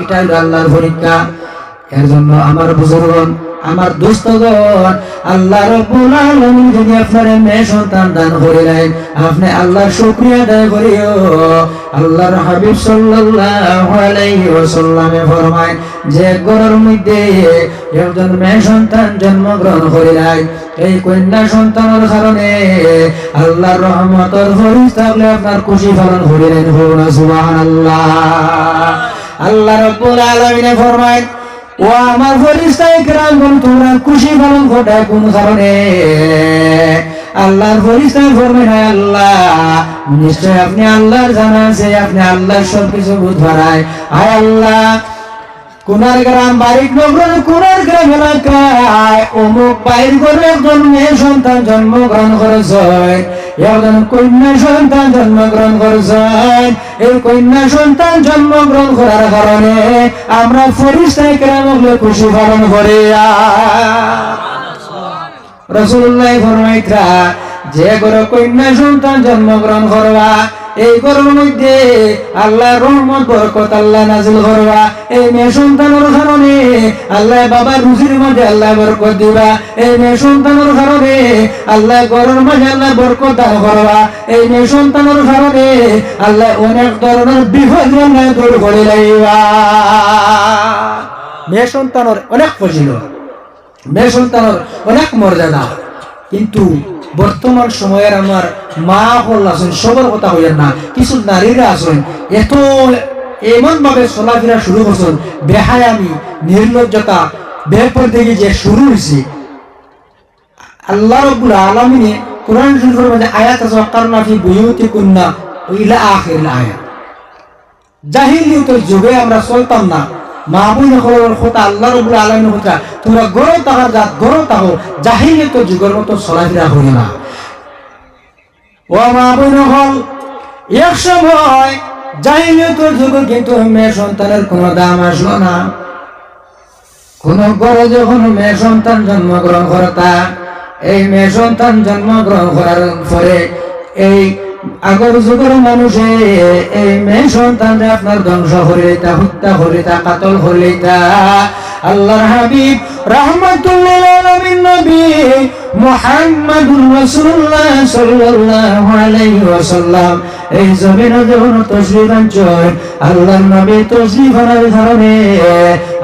এটা হলো আল্লাহর পরীক্ষা। এর জন্য আমার বুজুর্গগণ, আমার দোস্তগণ, আল্লাহ রাব্বুল আলামিন যদি আপনার মেয়ে সন্তান দান করিলেন, আপনি আল্লাহর শুকরিয়া আদায় করিও। আল্লাহর হাবিব সাল্লাল্লাহু আলাইহি ওয়াসাল্লামে ফরমায় যে ঘরের মধ্যে একজন মেয়ে সন্তান জন্মগ্রহণ করিলেন, এই কন্যা সন্তানের কারণে আল্লাহর রহমতের ফেরেশতা আপনার খুশি পালন করিলেন। সুবহানাল্লাহ। আল্লাহ রাব্বুল আলামিন ফরমায় ও আমার ফেরেশতা ইকরামগণ তোমরা খুশি পালন ঘটায় কোন কারণে? আল্লাহর ফেরেশতা ফরমায় হে আল্লাহ নিশ্চয় আপনি আল্লাহর জানা আছে, আপনি আল্লাহর সবকিছু বুঝায়। হায় আল্লাহ কোনার গ্রাম বাড়ি নগর কোনার গ্রাম এলাকায় অমুক বাইর করে একজন মেয়ে সন্তান জন্মগ্রহণ করেছেন, একজন কন্যা সন্তান জন্মগ্রহণ করেছেন। এই কন্যা সন্তান জন্মগ্রহণ করার কারণে আমরা ফেরেশতা কিরামকে খুশি পালন করি। রাসূলুল্লাহ ফরমাইতরা যে ঘরে কন্যা সন্তান জন্মগ্রহণ করবা এই ঘরের মধ্যে আল্লাহর রহমত বরকত আল্লাহ নাযিল করবা। এই মেয়ে সন্তানের কারণে আল্লাহ বাবার রুজির মধ্যে আল্লাহ বরকত দিবা। এই মেয়ে সন্তানের কারণে আল্লাহ ঘরের মাঝে আল্লাহ বরকত দান করবা। এই মেয়ে সন্তানের কারণে আল্লাহ অনেক ধরনের বিপদ আল্লাহ দূর করে লাইবা। মেয়ে সন্তানের অনেক ফজিলত, মেয়ে সন্তানের অনেক মর্যাদা। কিন্তু বর্তমান সময়ের আমার মা হল আছেন, সবার কথা হইয়ার না, কিছু নারীরা আছেন এত এমন ভাবে চলাফেরা শুরু করছেন, বেহায়ামি নির্লজ্জতা বেপরদে যে শুরু হয়েছে। আল্লাহ রাব্বুল আলামিন কোরআন শরীফের মধ্যে আয়াত আছে ওয়াকারনা ফি বুয়ুতিকুন্না ইলা আখিরিল আয়াত। জাহিলিয়তের যুগে আমরা চলতাম না, মা বোন কথা আল্লাহ রাব্বুল আলামিনের কথা তোমরা গরো তাহার জাত গরো তাহো জাহিলিয়তের যুগের মতো চলাফেরা করি না। ও মা বোন হল এক সময় জাহিলিয়তের যুগে কিন্তু মেয়ে সন্তানের কোনো দাম আসলো না। কোন ঘরে যখন মেয়ে সন্তান জন্মগ্রহণ করতা, এই মেয়ে সন্তান জন্মগ্রহণ করার পরে এই আগর যুগের মানুষে এই মেয়ে সন্তান আপনার ধ্বংস হরিতা, হত্যা হরিতা, কাতল হরিতা। আল্লাহর হাবিব রাহমাতুল্লিল আলামিন নবী মুহাম্মাদুর রাসূলুল্লাহ সাল্লাল্লাহু আলাইহি ওয়াসাল্লাম এই জমিনে যখন তশরীফ আনছেন, আল্লাহর নবী তশরীফ আনার কারণে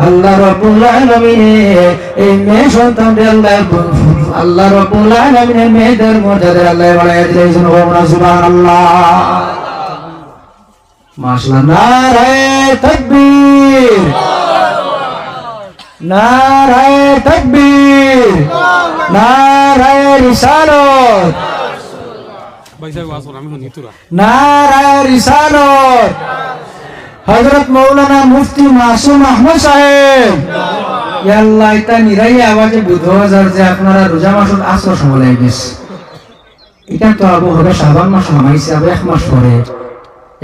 আল্লাহ রাব্বুল আলামিন এই মেয়ে সন্তানদের আল্লাহ রাব্বুল আলামিনের মেয়েদের মর্যাদা আল্লাহ বাড়ায় দিয়েছেন। সুবহানাল্লাহ। মাশাআল্লাহ। নারায়ে তাকবীর, নারায়ে তাকবীর, নারায়ে রিসালাত, নারায়ে রিসালাত। হযরত মাওলানা মুফতি মাসুম আহমদ সাহেব ইয়া আল্লাহ এটা নিরাই আওয়াজে বুঝাওয়া যায় যে আপনারা রোজা মাসের আসর সময় লাগে গেছে। এটা তো আবু হবে শাবান মাস নামাইছে, আবু এক মাস পরে,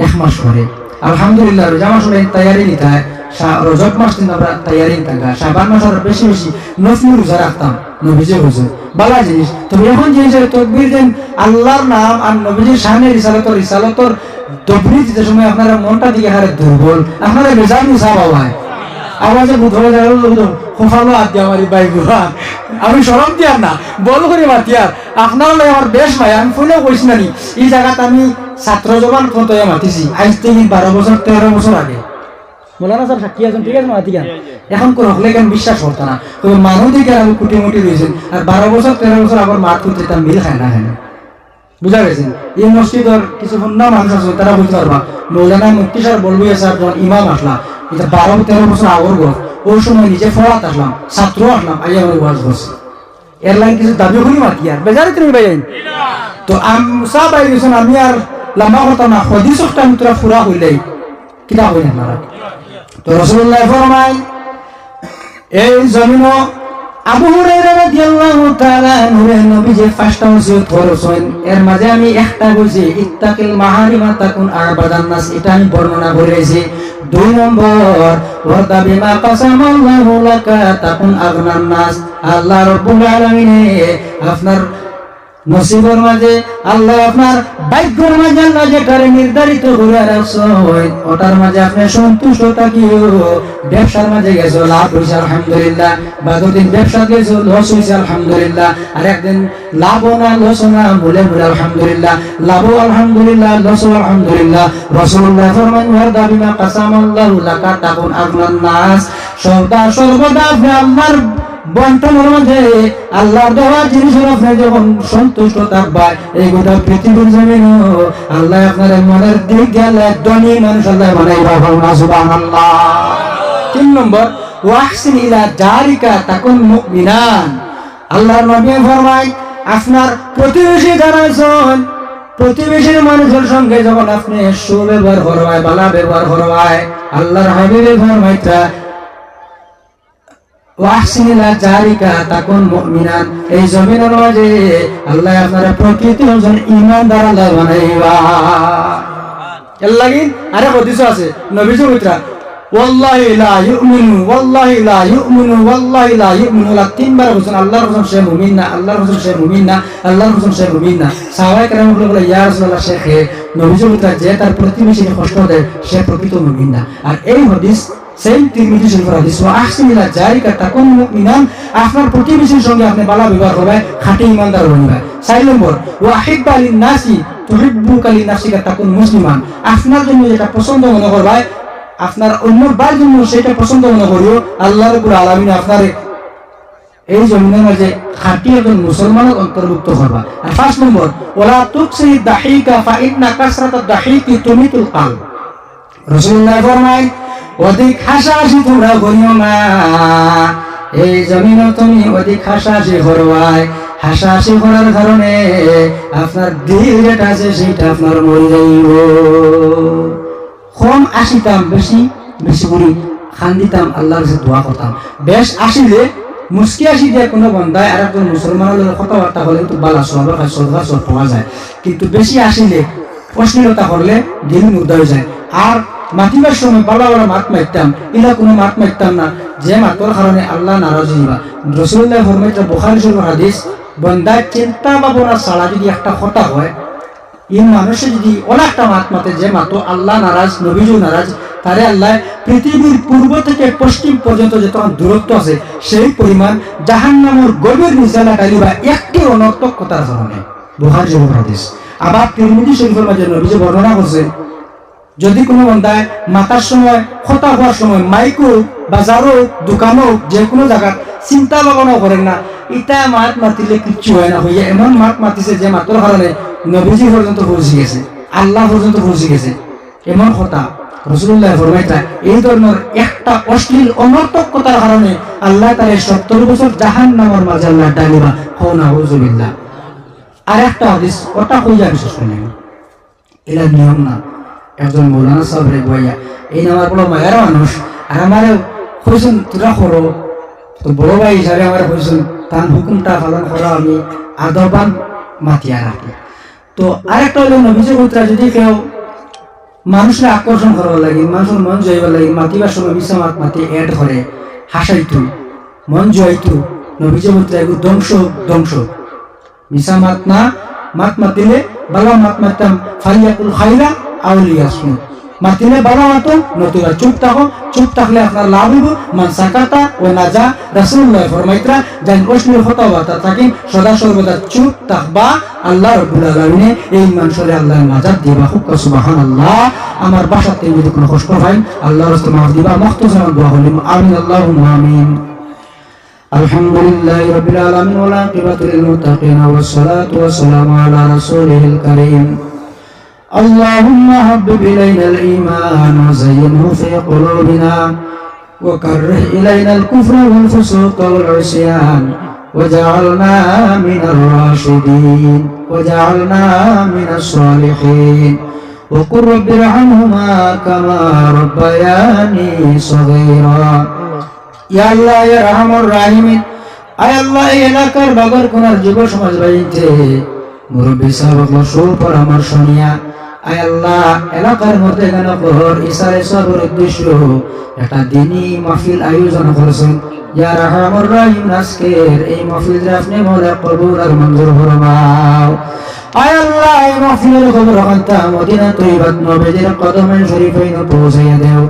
এক মাস পরে আলহামদুলিল্লাহ রোজা মাসের তৈয়ারি নিতে হয়। রজব মাস দিন আমরা তৈয়ারি থাকা, শাবান মাস আর বেশি বেশি নফল রোজা রাখতাম, নবীজি হুজুর বালা জিনিস। তবে এখন জিনিসের তকবীর দেন আল্লাহর নাম আর নবীজির শানে রিসালাতর তকবীর দিতে সময় আপনারা মনটা দিকে হারে দুর্বল, আপনারা বেজার মুসা বাবায় আওয়াজে বুধবার খোফালো আদি আমার বাই গুহা আমি সরম দিয়ার না বল করে মাতিয়ার আপনার আমার বেশ ভাই আমি ফোনেও কইছি নানি এই জায়গাতে আমি ছাত্র জবান কত মাতিছি আজ থেকে 12 বছর 13 বছর আগে মৌলানা স্যার সাক্ষী আছেন ঠিক আছে মাতি গান এখন কোন হলে কেন বিশ্বাস করতো না তবে মানুষ দিকে আমি কুটি মুটি রয়েছেন আর 12 বছর 13 বছর আবার মাঠ করতে তা মিল খায় না বুঝা গেছেন এই মসজিদের কিছু অন্য মানুষ আছে তারা বুঝতে পারবা মৌলানা মুফতি স্যার বলবি স্যার যখন ইমাম আসলা এটা 12-13 বছর আগর গো ওই সময় নিজে ফরাত আসলাম ছাত্র আসলাম আইয়া আমার ওয়াজ করছি এয়ারলাইন কিছু দাবি করি মাতি আর বেজারে তুমি বাইন তো মুসা বাই গেছেন আমি আর লম্বা কথা না হদিস একটা মিত্রা ফুরা হইলেই কিনা হইলেন না তো রাসূলুল্লাহ ফরমায় এই জমিনও আবু হুরায়রা রাদিয়াল্লাহু তাআলা নূরে নবী যে ফার্স্টটা ওসিয়ত করেছেন এর মাঝে আমি একটা বলছি ইত্তাকিল মাহারিমা তাকুন আবাদান নাস এটা আমি বর্ণনা করেছি 2 নম্বর ওয়াদা বিমা কাসামাল্লাহু লাকা তাকুন আগনান নাস আল্লাহ রাব্বুল আলামিন আপনার নসিবের মাঝে আল্লাহ আপনার ভাগ্যের মাঝে আল্লাহ যেটারে নির্ধারিত করে রাখছেন ওটার মাঝে আপনি সন্তুষ্ট থাকিও ব্যবসার মাঝে গেছো লাভ হয়েছে আলহামদুলিল্লাহ বা দুদিন ব্যবসা গেছো লস হয়েছে আলহামদুলিল্লাহ আর একদিন লাভ না লস না বলে বলে আলহামদুলিল্লাহ লাভ আলহামদুলিল্লাহ লস আলহামদুলিল্লাহ রাসূলুল্লাহ ফরমান ওয়াদা বিমা কাসামাল্লাহু লাকা তাকুন আগনান নাস সর্বদা আপনি আল্লাহর বন্টনের মাঝে আল্লাহর দেওয়া জিনিসের আপনি যখন সন্তুষ্ট থাকবা এই গোটা পৃথিবীর জমিন আল্লাহ আপনার মনের দিক গেলে ধনী মানুষ আল্লাহ বানাইবা সুবহানাল্লাহ 3 নম্বর ওয়াহসিন ইলা জারিকা তাকুন মুমিনান আল্লাহর নবী ফরমায় আপনার প্রতিবেশী যারা আছেন প্রতিবেশীর মানুষের সঙ্গে যখন আপনি সুব্যবহার করবায় ভালো ব্যবহার করবায় আল্লাহর হাবিবে ফরমাইতা ওয়াহসিন ইলা জারিকা তাকুন মুমিনান এই জমিনের মাঝে আল্লাহ আপনার প্রকৃতি একজন ঈমানদার আল্লাহ বানাইবা এর লাগি আরে হাদিস আছে নবীজি কইতা ওয়াল্লাহি লা ইউমিনু ওয়াল্লাহি লা ইউমিনু ওয়াল্লাহি লা ইউমিনু লা তিনবার বলেন আল্লাহর কসম সে মুমিন না আল্লাহর কসম সে মুমিন না আল্লাহর কসম সে মুমিন না সাহাবায়ে কেরাম বলে ইয়া রাসূলুল্লাহ শেখে নবীজি কইতা যে তার প্রতিবেশীকে কষ্ট দেয় সে প্রকৃত মুমিন না আর এই হাদিস সেই তিরমিজি শরীফের হাদিস ওয়া আহসিন ইলা জারিকা তাকুন মুমিনান আপনার প্রতিবেশীর সঙ্গে আপনি ভালো ব্যবহার করবেন খাঁটি ঈমানদার হবেন 4 নম্বর ওয়া হিব্বা লিন নাসি তুহিব্বুকা লিনাফসিকা তাকুন মুসলিমান আপনার জন্য যেটা পছন্দ মনে করবে আপনার অন্য বার জন্য সেটা পছন্দ মনে করিও আল্লাহ রাব্বুল আলামিন আপনার এই জমিনের মাঝে খাঁটি একজন মুসলমানের অন্তর্ভুক্ত করবা আর 5 নম্বর ওয়ালা তুকসি দাহিকা ফা ইন্না কাসরাতাদ দাহিকি তুমিতুল কলব রাসূলুল্লাহ ফরমায় অধিক হাসাহাসি তোমরা করিও না এই জমিন তুমি অধিক হাসাহাসি করবাই হাসাহাসি করার কারণে আপনার দিল যেটা আছে সেটা আপনার মরে যাইব কম আসিতাম বেশি বেশি করে খান দিতাম আল্লাহর কাছে দোয়া করতাম বেশ আসিলে মুস্কি আসি দিয়ে কোনো বন্ধায় আর একজন মুসলমানের কথাবার্তা বলে কিন্তু বালা সবার কাছে সব পাওয়া যায় কিন্তু বেশি আসিলে অশ্লীলতা করলে দিল মুগ্ধ হয়ে যায় আর মাতিবার সময় বালা বালা মাত মারতাম ইলা কোনো মাত মারতাম না যে মাতর কারণে আল্লাহ নারাজ হইবা রাসূলুল্লাহ ফরমাইতে বুখারী শরীফের হাদিস বান্দা চিন্তা ভাবনা ছাড়া যদি একটা কথা হয় এই মানুষে যদি অনেকটা মাত মাতে যে মাতো আল্লাহ নারাজ নবীও নারাজ তারে আল্লাহ পৃথিবীর পূর্ব থেকে পশ্চিম পর্যন্ত যত দূরত্ব আছে সেই পরিমাণ জাহান্নামের গভীর নিচে লাগাইবা একটি অনর্থক কথার কারণে বুখারী শরীফের হাদিস আবার তিরমিজি শরীফের মাঝে নবীজি বর্ণনা করছে যদি কোনো বান্দায় মাতার সময় কথা হওয়ার সময় মাইকো বাজারও দোকানও যে কোনো জায়গা চিন্তা ভাবনা করেন না এটা মাত মাতিলে কিচ্ছু হয় না হইয়া এমন মাত মাতিছে যে মাতর কারণে নবীজি পর্যন্ত পৌঁছে গেছে আল্লাহ পর্যন্ত পৌঁছে গেছে এমন কথা রাসূলুল্লাহ ফরমাইতা এই ধরনের একটা অশ্লীল অনর্থক কথার কারণে আল্লাহ তাআলা 70 বছর জাহান্নামের মাঝে আল্লাহ ডালিবা হও না হুজুবিল্লাহ আর একটা হাদিস ওটা কইয়া বিশেষ করে এটা নিয়ম না একজন মৌলানা সাহেব রে বইয়া এই নামার বড় মায়ের মানুষ আর আমারে কইছেন তোরা করো তো বড় ভাই হিসাবে আমার কইছেন তার হুকুমটা পালন করা আমি আদবান মাতিয়া রাখি তো আরেকটা হলো নবীজি পুত্রা যদি কেউ মানুষের আকর্ষণ করার লাগে মানুষের মন জয়বার লাগে মাতিবার সময় মিশা মাতি এড করে হাসাইতো মন জয়তো নবীজি পুত্রা এগুলো ধ্বংস মিশা মাত মাতিলে ভালো মাত মারতাম ফালিয়াকুল খাইরা আউলিয়াসু মাতিলে ভালো হতো, নতুবা চুপ থাকো, চুপ থাকলে আপনার লাভ হইব। মান সাকাতা ও নাজা, রাসূলুল্লাহ ফরমাইতরা যেন অশ্লীল কথাবার্তা থাকি সদা সর্বদা চুপ থাকবা, আল্লাহ রাব্বুল আলামিন এই মানুষের আল্লাহ নাজাত দিবা। হুক সুবহানাল্লাহ। আমার বাসাতে যদি কোনো কষ্ট হয় আল্লাহর রাস্তায় মাফ দিবা। মুখতাসারান দোয়া হলিম আমিন আল্লাহুম্মা আমিন। আলহামদুলিল্লাহি রাব্বিল আলামিন ওয়াল আকিবাতু লিল মুত্তাকিন ওয়াস সালাতু ওয়াস সালামু আলা রাসূলিল কারীম। اللهم حبب إلينا الإيمان وزينه في قلوبنا وكره إلينا الكفر والفسوق والعصيان وجعلنا من الراشدين وجعلنا من الصالحين وقل رب ارحمهما كما ربياني صغيرا يا الله يا أرحم الراحمين আয় আল্লাহ এই এলাকার বাগর কোনার যুব সমাজ বাইতে মুরব্বী সাহেব সুর পরামর্শ নিয়া আয় আল্লাহ এলাকার মধ্যে কেন পর ইসারে সবর উদ্দেশ্য একটা দিনই মাহফিল আয়োজন করেছেন। ইয়া রাহমানুর রহিম আজকের এই মাহফিল আপনি মোলা কবুল আর মঞ্জুর ফরমাও। আয় আল্লাহ এই মাহফিলের খবর আনতা মদিনা তৈয়বাত নবীজির কদমে শরীফে পৌঁছাইয়া দাও।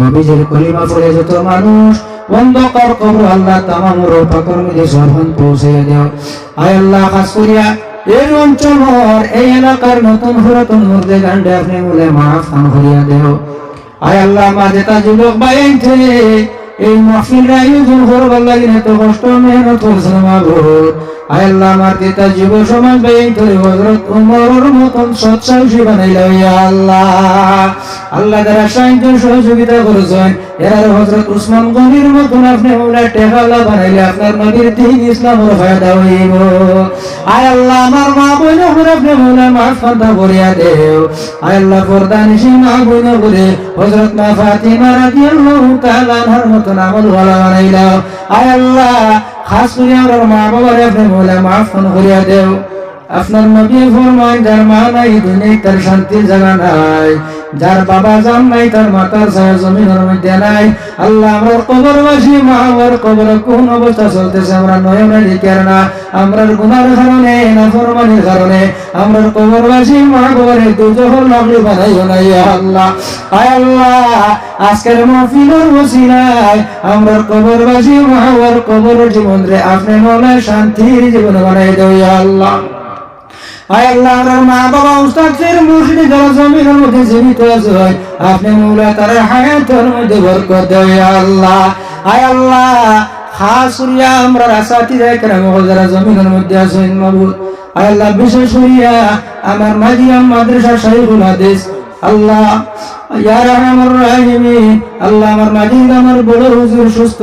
নবীজির কলিমা পড়ে যত মানুষ অন্ধকার কবর আল্লাহ তামাম রূপাকর মধ্যে সর্বন পৌঁছাইয়া দাও। আয় আল্লাহ খাস করিয়া এই অঞ্চলের এই এলাকার নতুন পুরাতন মধ্যে গান্ডে আপনি বলে মাফ করিয়া দেও। আয় আল্লাহ মাঝে তা যুবক বাইতে এই মাহফিল আয়োজন করবার লাগি এত কষ্ট মেহনত করছেন মাবুদ। আয় আল্লাহ আমার দিতা যুব সমাজ বাইতে হযরত ওমরের মতন সৎ সাহসী বানাইলা। ইয়া আল্লাহ আল্লাহ যারা সাহায্য সহযোগিতা করেছেন এরা হযরত উসমান গনির মতন আপনি ওলা টেকালা বানাইলে আপনার নবীর দ্বীন ইসলামের ফায়দা হইব। আয় আল্লাহ আমার মা বোন আপনি ওলা মাফ করিয়া দেও। আয় আল্লাহ পর্দানিশী মা বোন বলে হযরত মা ফাতিমা রাদিয়াল্লাহু তাআলা আনহার মতন আমল ওয়ালা বানাইলা। আয় আল্লাহ খাস করে আমার মা বাবার আপনি ওলা মাফ করিয়া দেও। আপনার নবী ফরমান যার মা নাই দুনিয়ায় তার শান্তির জায়গা নাই, যার বাবা জান নাই তার মাতার ছায়া জমিনের মধ্যে নাই। আল্লাহ আমরা কবরবাসী মা আমার কবর কোন অবস্থা চলতেছে আমরা নয়নে দেখি না, আমরা গুনার কারণে নাফরমানির কারণে আমরা কবরবাসী মা বাবার দুজোহর লাগলি বানাইও না। ইয়া আল্লাহ আয় আল্লাহ আজকের মাহফিলের ওসিলায় আমরা কবরবাসী মা বাবার কবর জীবন রে আপনি মনে শান্তির জীবন বানাই দাও। ইয়া আল্লাহ আয় আল্লাহ আমার মা বাবা উস্তাদের মুর্শিদ যারা জমিনের মধ্যে জীবিত আছে আপনি মৌলা তার হায়াতের মধ্যে বরকত দাও। ইয়া আল্লাহ আয় আল্লাহ খাস করিয়া আমরা রাসাতিরা কেরাম যারা জমিনের মধ্যে আছেন মাবুদ। আয় আল্লাহ বিশেষ করিয়া আমার মাদিয়াম মাদ্রাসা শাইখুল হাদিস আল্লাহ ইয়া রাহমানুর রহিম আল্লাহ আমার মাজিদ আমার বড় হুজুর সুস্থ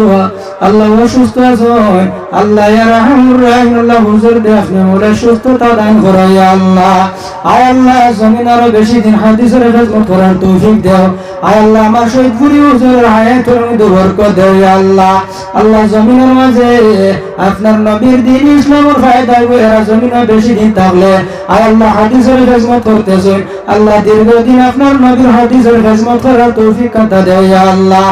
আল্লাহ অসুস্থ আছেন আল্লাহ ইয়া রাহমানুর রহিম আল্লাহ হুজুর দে আপনি মোরা সুস্থতা দান করো। ইয়া আল্লাহ আয় আল্লাহ জমিন আরো বেশি দিন হাদিসের খেদমত করার তৌফিক দাও। আয় আল্লাহ আমার শহীদপুরি হুজুরের হায়াতের মধ্যে বরকত দাও। ইয়া আল্লাহ আল্লাহ জমিনের মাঝে আপনার নবীর দ্বীন ইসলামের ফায়দা হইব এরা জমিনে বেশি দিন থাকলে। আয় আল্লাহ হাদিসের খেদমত করতেছেন আল্লাহ দীর্ঘদিন আপনার নবীর হাদিসের খেদমত করার তৌফিক আতা দাও। ইয়া আল্লাহ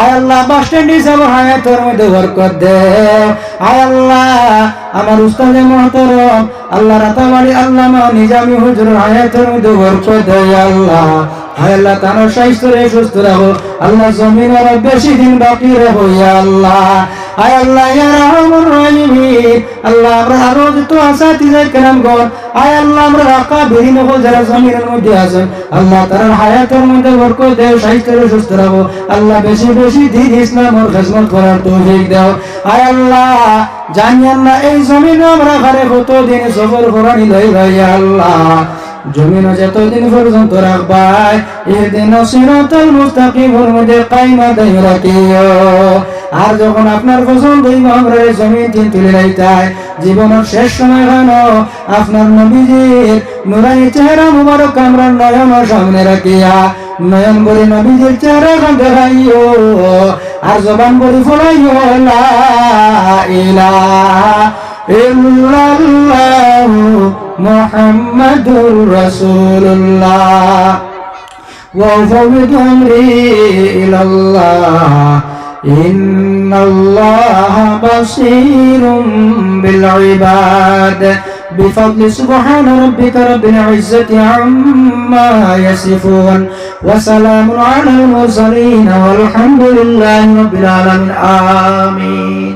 আয় আল্লাহ বাস স্ট্যান্ডে সব হায়াতের মধ্যে বরকত দাও। আয় আল্লাহ আমার উস্তাদে মুহতারাম আল্লাহ রাতাবাড়ি আল্লামা নিজামী হুজুরের হায়াতের মধ্যে বরকত দাও। ইয়া আল্লাহ আয় আল্লাহ তার স্বাস্থ্য রে সুস্থ রাখো আল্লাহ জমিন আর বেশি দিন বাকি রাখো। ইয়া আল্লাহ আয় আল্লাহ ইয়া রাহমানুর রহিম আল্লাহ আমরা আরো যত আসাতিজা কেরামগণ আয় আল্লাহ আমরা রাকা বেরিন হল যারা জমিনের মধ্যে আছেন আল্লাহ তার হায়াতের মধ্যে বরকত দাও স্বাস্থ্য রে সুস্থ রাখো আল্লাহ বেশি বেশি দিন ইসলামের খেদমত করার তৌফিক দাও। আয় আল্লাহ জানিয়েন না এই জমিনে আমরা ঘরে কতদিন সফর করানি লই ভাই। আল্লাহ জমিন যতদিন পর্যন্ত রাখবাই ইহদিন সিরাতাল মুস্তাকিমের মধ্যে কায়মা দাই রাখিও। আর যখন আপনার পছন্দ হইব আমরা জমিন দিন তুলে রাইতাই জীবনের শেষ সময় খানো আপনার নবীজির নুরানি চেহারা মুবারক আমরা নয়নের সামনে রাখিয়া নয়ন বলি নবীজির চেহারা খান দেখাইও আর জবান বলি ফলাইও লা ইলাহা ইল্লাল্লাহু মুহাম্মাদুর রাসূলুল্লাহ ওয়া ফাওয়াদু আমরি ইলাল্লাহ ইন্নাল্লাহা বাসীরুম বিল ইবাদ بفضل سبحان ربك رب العزة عما يصفون وسلام على المرسلين والحمد لله رب العالمين آمين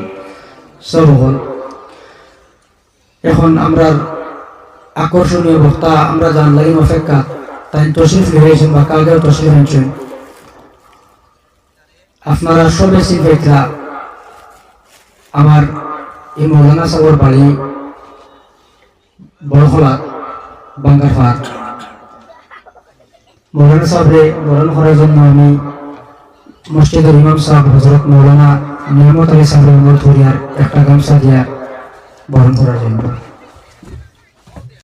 সবল এখন আমরা আকর্ষণীয় বক্তা আমরা জানলাম অপেক্ষা তাই তশরিফ লিয়েছেন বা কালকেও তশরিফ এনেছেন আপনারা সবে সিফেকরা আমার এই মৌলানা সাগর বাড়ি বড়খোলা বাঙ্গারপাড় মৌলানা সাহেবরে বরণ করার জন্য আমি মসজিদের ইমাম সাহেব হযরত মৌলানা নিয়ামত আলী সাহেবের অনুরোধ করি আর একটা গামছা দিয়া বরণ করার জন্য